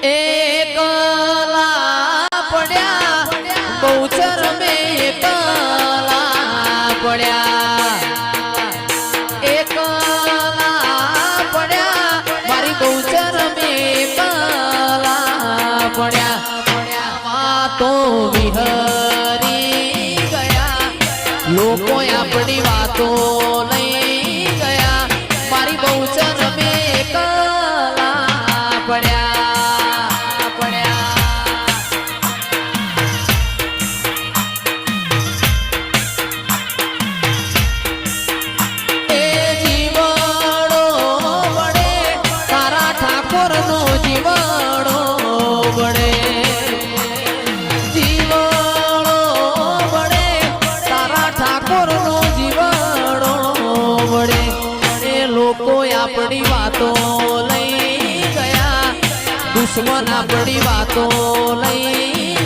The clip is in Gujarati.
એકલા પડ્યા બહુચર મેં એકલા પડ્યા એકલા પડ્યા મારી બહુચર મેં એકલા પડ્યા વાતો વિહરી ગયા લોકો આપણી વાતો લઈ ગયા મારી બહુચર મેં એકલા પડ્યા આપણી વાતો લઈ ગયા દુશ્મન આપણી વાતો લઈ